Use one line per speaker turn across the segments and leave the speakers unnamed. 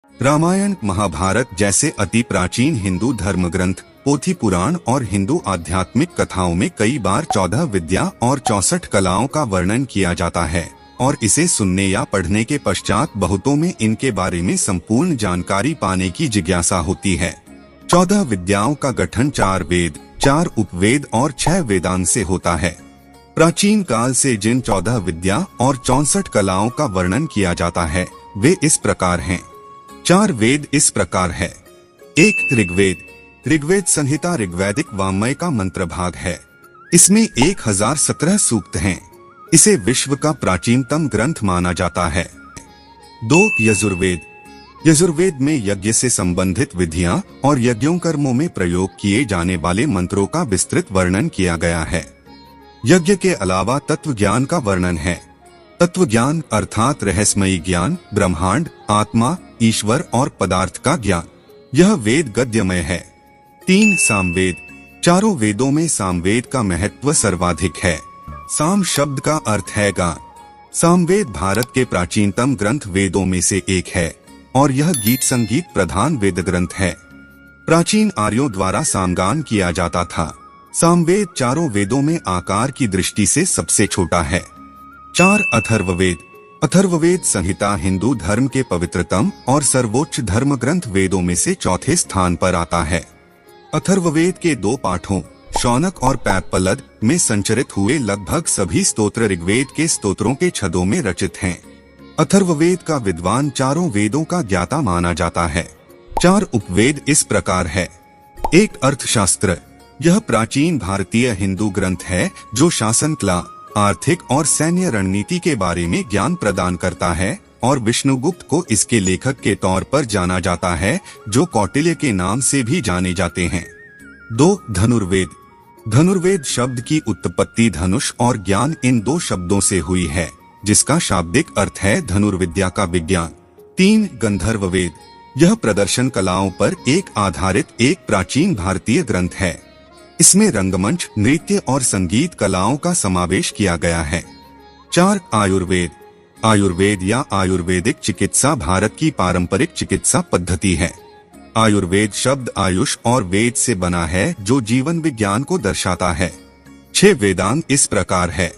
रामायण, महाभारत जैसे अति प्राचीन हिंदू धर्म ग्रंथ, पोथी पुराण और हिंदू आध्यात्मिक कथाओं में कई बार 14 विद्या और 64 कलाओं का वर्णन किया जाता है और इसे सुनने या पढ़ने के पश्चात बहुतों में इनके बारे में संपूर्ण जानकारी पाने की जिज्ञासा होती है। 14 विद्याओं का गठन 4 वेद, 4 उपवेद और 6 वेदांग से होता है। प्राचीन काल से जिन 14 विद्या और 64 कलाओं का वर्णन किया जाता है वे इस प्रकार हैं। 4 वेद इस प्रकार है। 1 ऋग्वेद। ऋग्वेद संहिता ऋग्वैदिक वाङ्मय का मंत्र भाग है। इसमें 1017 सूक्त हैं। इसे विश्व का प्राचीनतम ग्रंथ माना जाता है। 2 यजुर्वेद। यजुर्वेद में यज्ञ से संबंधित विधियां और यज्ञों कर्मों में प्रयोग किए जाने वाले मंत्रों का विस्तृत वर्णन किया गया है। यज्ञ के अलावा तत्व ज्ञान का वर्णन है। तत्व ज्ञान अर्थात रहस्यमयी ज्ञान, ब्रह्मांड, आत्मा, ईश्वर और पदार्थ का ज्ञान, यह वेद गद्यमय है। 3 सामवेद। चारों वेदों में सामवेद का महत्व सर्वाधिक है। साम शब्द का अर्थ है गान। सामवेद भारत के प्राचीनतम ग्रंथ वेदों में से एक है और यह गीत संगीत प्रधान वेद ग्रंथ है। प्राचीन आर्यों द्वारा सामगान किया जाता था। सामवेद चारों वेदों में आकार की दृष्टि से सबसे छोटा है। 4 अथर्ववेद। अथर्ववेद संहिता हिंदू धर्म के पवित्रतम और सर्वोच्च धर्म ग्रंथ वेदों में से चौथे स्थान पर आता है। अथर्ववेद के 2 पाठों शौनक और पैप्पलद में संचरित हुए लगभग सभी स्तोत्र ऋग्वेद के स्तोत्रों के छदों में रचित हैं। अथर्ववेद का विद्वान चारों वेदों का ज्ञाता माना जाता है। 4 उपवेद इस प्रकार है। 1 अर्थशास्त्र। यह प्राचीन भारतीय हिंदू ग्रंथ है जो शासन कला, आर्थिक और सैन्य रणनीति के बारे में ज्ञान प्रदान करता है और विष्णुगुप्त को इसके लेखक के तौर पर जाना जाता है जो कौटिल्य के नाम से भी जाने जाते हैं। 2 धनुर्वेद। धनुर्वेद शब्द की उत्पत्ति धनुष और ज्ञान इन 2 शब्दों से हुई है जिसका शाब्दिक अर्थ है धनुर्विद्या का विज्ञान। 3 गंधर्ववेद। यह प्रदर्शन कलाओं पर आधारित एक प्राचीन भारतीय ग्रंथ है। इसमें रंगमंच, नृत्य और संगीत कलाओं का समावेश किया गया है। 4 आयुर्वेद। आयुर्वेद या आयुर्वेदिक चिकित्सा भारत की पारंपरिक चिकित्सा पद्धति है। आयुर्वेद शब्द आयुष और वेद से बना है जो जीवन विज्ञान को दर्शाता है। 6 वेदांग इस प्रकार है।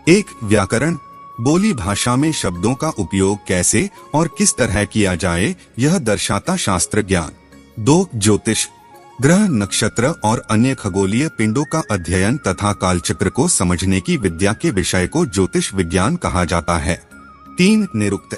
1 व्याकरण। बोली भाषा में शब्दों का उपयोग कैसे और किस तरह किया जाए यह दर्शाता शास्त्र ज्ञान। 2 ज्योतिष। ग्रह, नक्षत्र और अन्य खगोलीय पिंडों का अध्ययन तथा कालचक्र को समझने की विद्या के विषय को ज्योतिष विज्ञान कहा जाता है। 3 निरुक्त।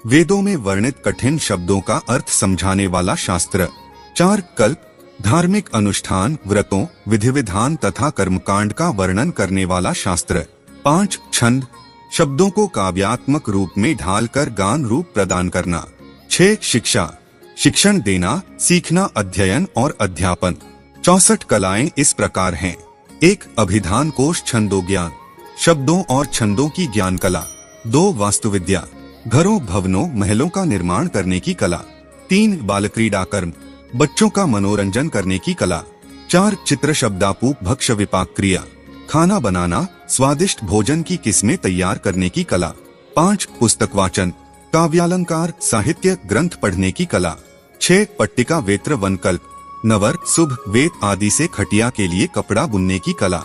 वेदों में वर्णित कठिन शब्दों का अर्थ समझाने वाला शास्त्र। 4 कल्प। धार्मिक अनुष्ठान, व्रतों, विधि विधान तथा कर्मकांड का वर्णन करने वाला शास्त्र। 5 छंद। शब्दों को काव्यात्मक रूप में ढालकर गान रूप प्रदान करना। 6 शिक्षा। शिक्षण देना, सीखना, अध्ययन और अध्यापन। 64 कलाएं इस प्रकार हैं। 1 अभिधान कोश छंदो ज्ञान, शब्दों और छंदों की ज्ञान कला। 2 वास्तुविद्या, घरों, भवनों, महलों का निर्माण करने की कला। 3 बालक्रीड़ा कर्म, बच्चों का मनोरंजन करने की कला। 4 चित्र शब्दापूप भक्ष विपाक क्रिया, खाना बनाना, स्वादिष्ट भोजन की किस्में तैयार करने की कला। 5 पुस्तक वाचन, काव्यालंकार, साहित्य ग्रंथ पढ़ने की कला। 6 पट्टिका वेत्र वनकल्प, नवर, शुभ, वेद आदि से खटिया के लिए कपड़ा बुनने की कला।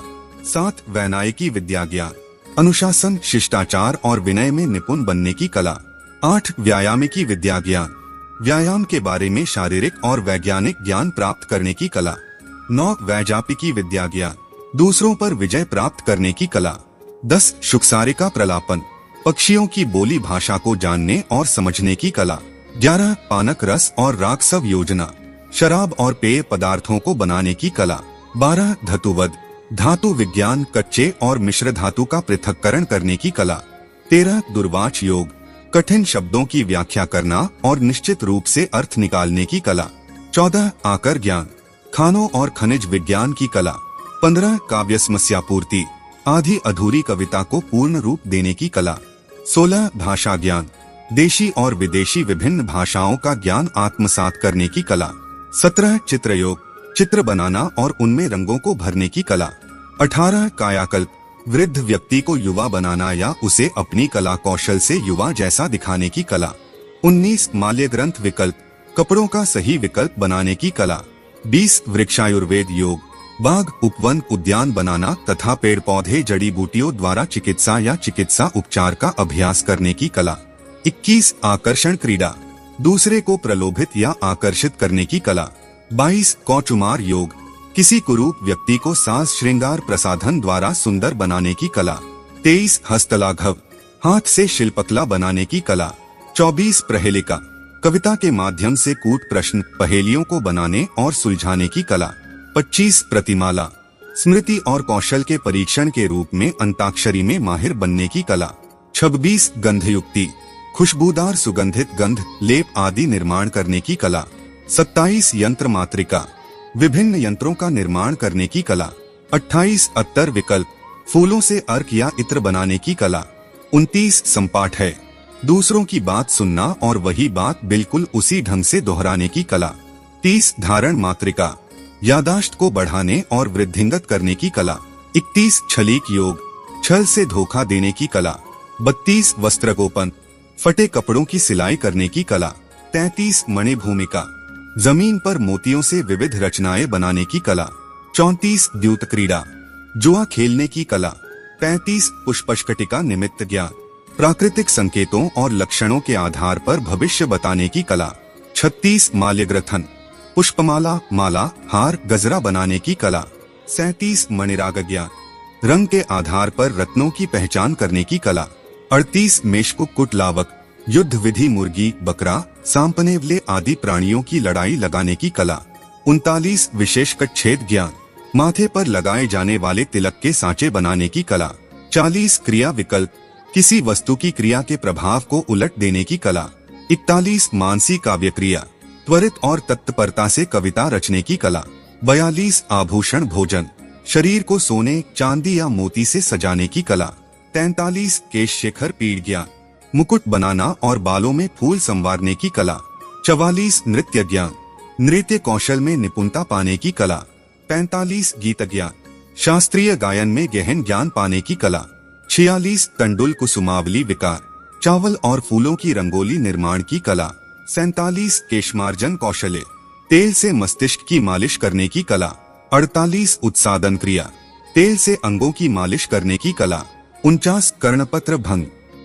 7 वैनायकी विद्या ज्ञान, अनुशासन, शिष्टाचार और विनय में निपुण बनने की कला। 8 व्यायामिकी विद्या ज्ञान, व्यायाम के बारे में शारीरिक और वैज्ञानिक ज्ञान प्राप्त करने की कला। 9 वैजापिकी विद्या ज्ञान, दूसरों पर विजय प्राप्त करने की कला। 10 शुकसारिका प्रलापन, पक्षियों की बोली भाषा को जानने और समझने की कला। 11 पानक रस और रागसव योजना, शराब और पेय पदार्थों को बनाने की कला। 12 धतुवद, धातु विज्ञान, कच्चे और मिश्र धातु का पृथक्करण करने की कला। 13 दुर्वाच योग, कठिन शब्दों की व्याख्या करना और निश्चित रूप से अर्थ निकालने की कला। 14 आकर ज्ञान, खानों और खनिज विज्ञान की कला। 15 काव्य समस्या पूर्ति, आधी अधूरी कविता को पूर्ण रूप देने की कला। 16 भाषा ज्ञान, देशी और विदेशी विभिन्न भाषाओं का ज्ञान आत्मसात करने की कला। 17 चित्रयोग, चित्र बनाना और उनमें रंगों को भरने की कला। 18 कायाकल्प, वृद्ध व्यक्ति को युवा बनाना या उसे अपनी कला कौशल से युवा जैसा दिखाने की कला। 19 माल्य ग्रंथ विकल्प, कपड़ों का सही विकल्प बनाने की कला। 20 वृक्षायुर्वेद योग, बाग उपवन उद्यान बनाना तथा पेड़ पौधे जड़ी बूटियों द्वारा चिकित्सा या चिकित्सा उपचार का अभ्यास करने की कला। 21 आकर्षण क्रीड़ा, दूसरे को प्रलोभित या आकर्षित करने की कला। 22 कौचुमार योग, किसी कुरूप व्यक्ति को साज श्रृंगार प्रसाधन द्वारा सुंदर बनाने की कला। 23 हस्तलाघव, हाथ से शिल्पकला बनाने की कला। 24 प्रहेलिका, कविता के माध्यम से कूट प्रश्न पहेलियों को बनाने और सुलझाने की कला। 25 प्रतिमाला, स्मृति और कौशल के परीक्षण के रूप में अंताक्षरी में माहिर बनने की कला। 26 गंधयुक्ति, खुशबूदार सुगंधित गंध लेप आदि निर्माण करने की कला। 27 यंत्र मातृका, विभिन्न यंत्रों का निर्माण करने की कला। 28 अत्तर विकल्प, फूलों से अर्क या इत्र बनाने की कला। 29 संपाठ है, दूसरों की बात सुनना और वही बात बिल्कुल उसी ढंग से दोहराने की कला। 30 धारण मातृका, यादाश्त को बढ़ाने और वृद्धिंगत करने की कला। 31 छलीक योग, छल से धोखा देने की कला। 32 वस्त्रगोपन, फटे कपड़ों की सिलाई करने की कला। 33 मणिभूमिका, जमीन पर मोतियों से विविध रचनाएं बनाने की कला। 34 द्यूत क्रीड़ा, जुआ खेलने की कला। 35 पुष्पशकटिका निमित्त ज्ञान, प्राकृतिक संकेतों और लक्षणों के आधार पर भविष्य बताने की कला। 36 माल्यग्रथन, पुष्पमाला माला हार गजरा बनाने की कला। 37 मणिराग ज्ञान, रंग के आधार पर रत्नों की पहचान करने की कला। 38 मेषकुक्कुट लावक, युद्ध विधि मुर्गी बकरा सांपनेवले आदि प्राणियों की लड़ाई लगाने की कला। 39 विशेष कच्छेद ज्ञान, माथे पर लगाए जाने वाले तिलक के सांचे बनाने की कला। 40 क्रिया विकल्प, किसी वस्तु की क्रिया के प्रभाव को उलट देने की कला। 41 मानसी काव्य क्रिया, त्वरित और तत्परता से कविता रचने की कला। 42 आभूषण भोजन, शरीर को सोने चांदी या मोती से सजाने की कला। 43 केश शेखर पीढ़ ज्ञान, मुकुट बनाना और बालों में फूल संवारने की कला। 44 नृत्य ज्ञान, नृत्य कौशल में निपुणता पाने की कला। 45 गीत ज्ञान, शास्त्रीय गायन में गहन ज्ञान पाने की कला। 46 तंडुल कुसुमावली विकार, चावल और फूलों की रंगोली निर्माण की कला। 47 केशमार्जन कौशल्य, तेल से मस्तिष्क की मालिश करने की कला। 48 उत्सादन क्रिया, तेल से अंगों की मालिश करने की कला। 49 कर्णपत्र भंग,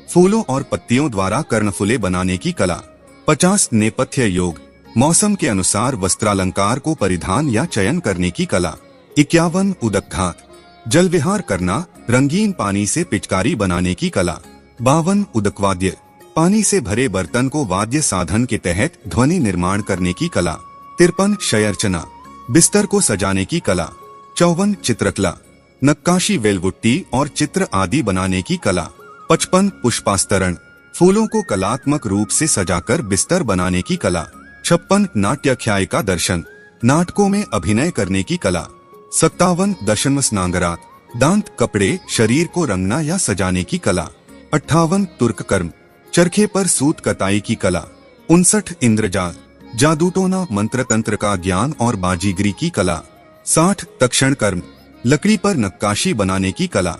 फूलों और पत्तियों द्वारा कर्णफुले बनाने की कला। 50 नेपथ्य योग, मौसम के अनुसार वस्त्रालंकार को परिधान या चयन करने की कला। 51 उदकघात, जल विहार करना रंगीन पानी से पिचकारी बनाने की कला। 52 उदकवाद्य, पानी से भरे बर्तन को वाद्य साधन के तहत ध्वनि निर्माण करने की कला। 53 शयर्चना, बिस्तर को सजाने की कला। 54 चित्रकला, नक्काशी वेलवुट्टी और चित्र आदि बनाने की कला। 55 पुष्पास्तरण, फूलों को कलात्मक रूप से सजाकर बिस्तर बनाने की कला। 56 नाट्याख्याय का दर्शन, नाटकों में अभिनय करने की कला। 57 दशम स्नांगरात, दांत कपड़े शरीर को रंगना या सजाने की कला। 58 तुर्क कर्म, चरखे पर सूत कताई की कला। 59 इंद्रजाल, जादूटोना मंत्र तंत्र का ज्ञान और बाजीगरी की कला। 60 तक्षण कर्म, लकड़ी पर नक्काशी बनाने की कला।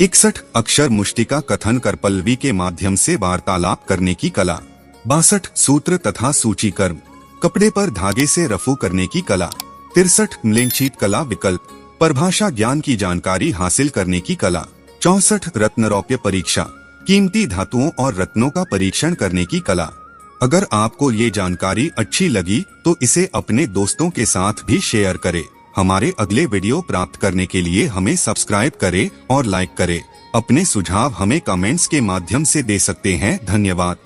61 अक्षर मुष्टिका कथन कर पल्लवी के माध्यम से वार्तालाप करने की कला। 62 सूत्र तथा सूची कर्म, कपड़े पर धागे से रफू करने की कला। 63 म्लेच्छित कला विकल्प, परिभाषा ज्ञान की जानकारी हासिल करने की कला। 64 रत्नरौप्य परीक्षा, कीमती धातुओं और रत्नों का परीक्षण करने की कला। अगर आपको ये जानकारी अच्छी लगी तो इसे अपने दोस्तों के साथ भी शेयर करें। हमारे अगले वीडियो प्राप्त करने के लिए हमें सब्सक्राइब करें और लाइक करें। अपने सुझाव हमें कमेंट्स के माध्यम से दे सकते हैं। धन्यवाद।